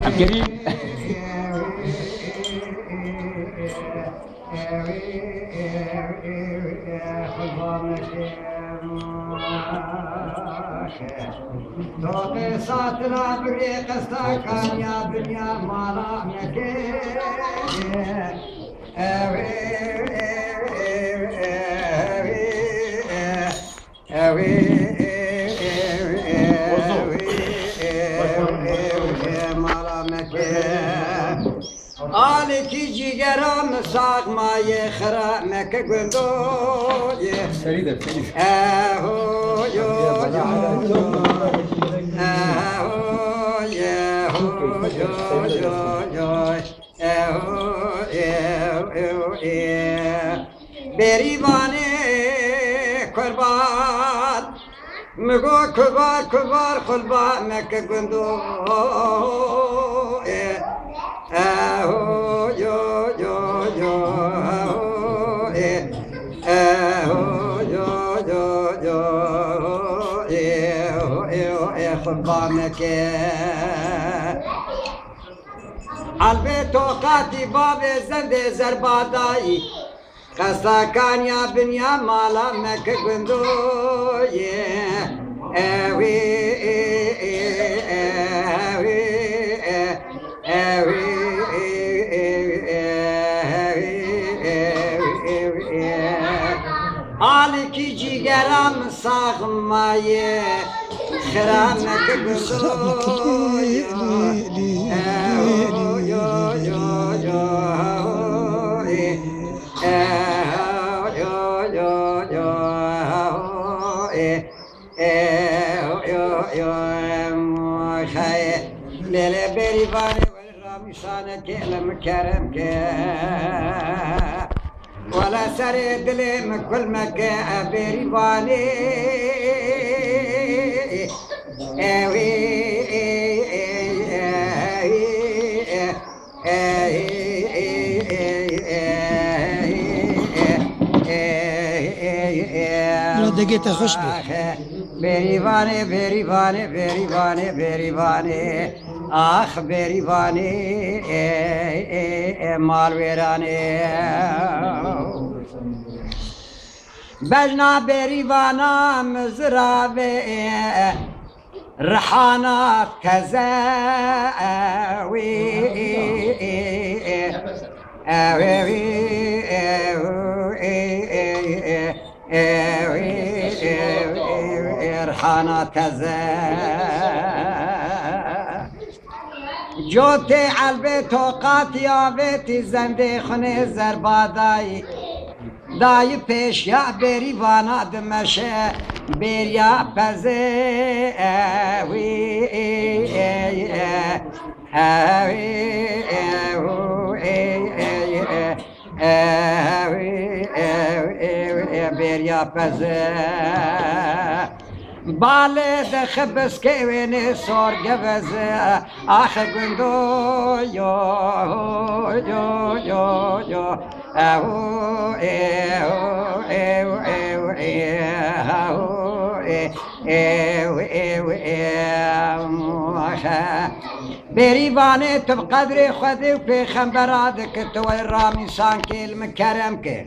عبدالكريم توقي ساتنا بريق استاكان يا دنيا مالا مكي آلکی جیگرم ساق مایه خرا مکه گندوی سريدة سريدة اهو یو یو اهو یهو یو یو یو اهو بریوانه قربان مگو کبار کبار خلبا مکه گندوی اهو یو یو یو اهو یو یو یو خلقانك البيت وقاتي باب زند زرباداي قصا كان يا بنيا مالا مك بندوي اوي آلکی جیگرم ساغمایه خرامک بزوی لیله بری بانی رامیشانه که لمکرم که ولا سر دلم كل مكان بريواني دقيقة خوش بي بريواني بريواني بريواني بريواني آخ بريواني مال ويراني بجنا بريوانا مزراوي رحانا كزاوي رحانا كزاوي جوتي عالبيت وقات يا بيتي زندي خني زرباداي داي پیش یا بری وانا دمشه بریا پزه اوی بریا پزه باله دخبس که وینه سور گوزه آخ گندو یو یو یو یو اهو اهو اهو اهو اهو بریوانه تو بقدر خودی و پیغمبرات تو رام انسان که المکرم که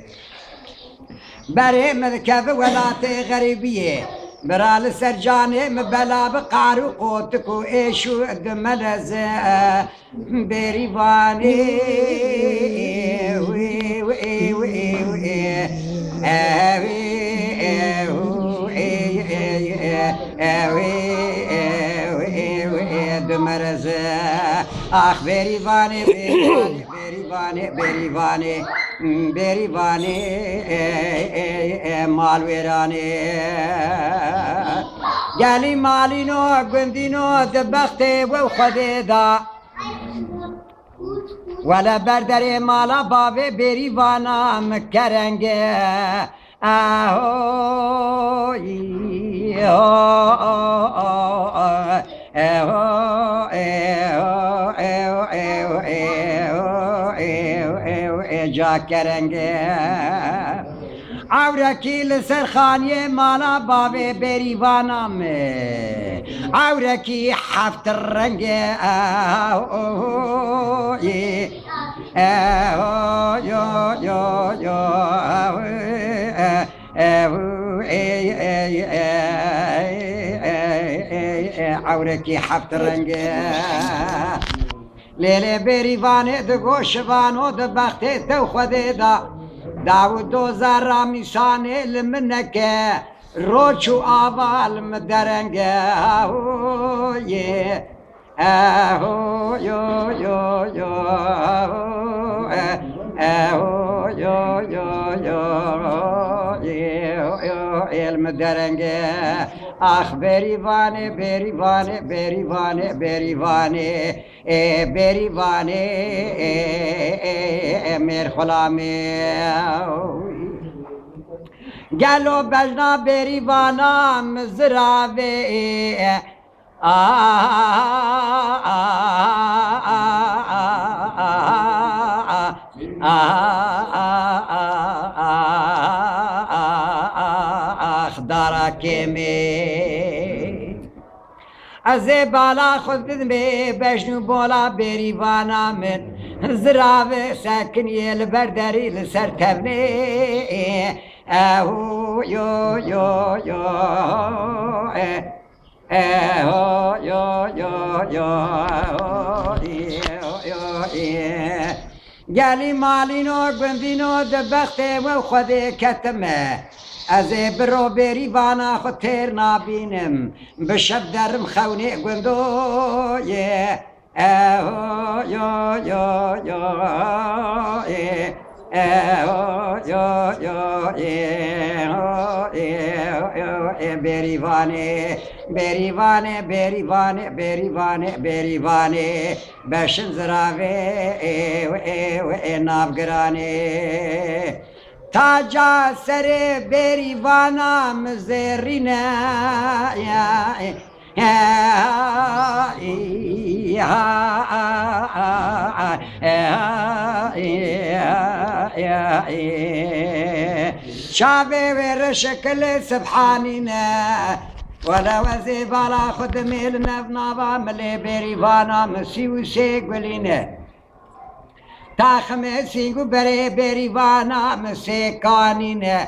بره مذکب ولات غریبیه برال سرجانه مبلا بقارو قوتك وإيشو دملزة بريواني وي وي وي وي دمرزة آخ بريواني بريواني بريواني بريواني مال ويراني جالي مالينو قندينو دبختي وخديدا ولا بردري مالا بابي بريوانا مكرنجي اهو جا کرنگے عورکی لسر خانیے مالا بابے بریوانا میں عوركي حفت الرنج عوركي حفت الرنج ليلة بريفاني دقو شبانو دبختي تو خديدا داود دوزار رامي ساني لمنك روچو آوال مدرنگ المدرنگ آخ بریوانه بریوانه بریوانه بریوانه بریوانه میر خلامی گلو بجنا بریوانا مزراوه اخدارا کمی از بالا خود بدمه بجنو بالا بریوانا من زراوه سکنی لبرداری لسر تبنه اهو يو يو يو اهو يو يو يو قالي مالينو قندينو دبختي وخذي كتمه از برو بریوانا خود تیر نابینم بشب درم خونی گندو اهو یو یو یو بریوانه بریوانه بریوانه بریوانه بریوانه بشن زراوه نابگرانه تاجا سر بریوانا مزرینه شابه ورشكل سبحانينا ولا وزي بالا خد ميل نبنابا ملي بريوانا مسيو سيقولينا تاخم سيقو بري بريوانا مسيقانينا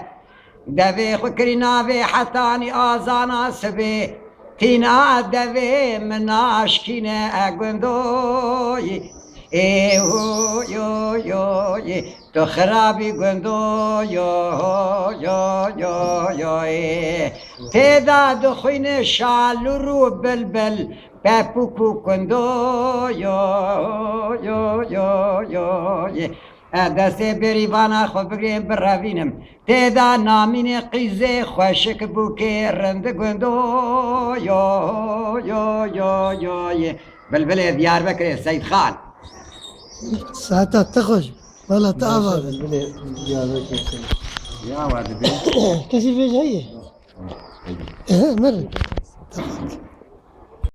دبي خكرنا بي حتاني آزانا سبي تينا دبي مناشكينا اقندوي ايهو يو يو يو تو خرابي قندو يو يو يو يو تيدا دخين شالورو بلبل بابوكو قندو يو يو يو يو دست بریوانا خود بگریم بروینم تیدا نامین قیزه خوشک بوکه رند گندو یو یو یو یو بلبل دیار بکر سید خان ساعتها تخرج ولا تعرض يا واد بيه كيف هي؟ مرة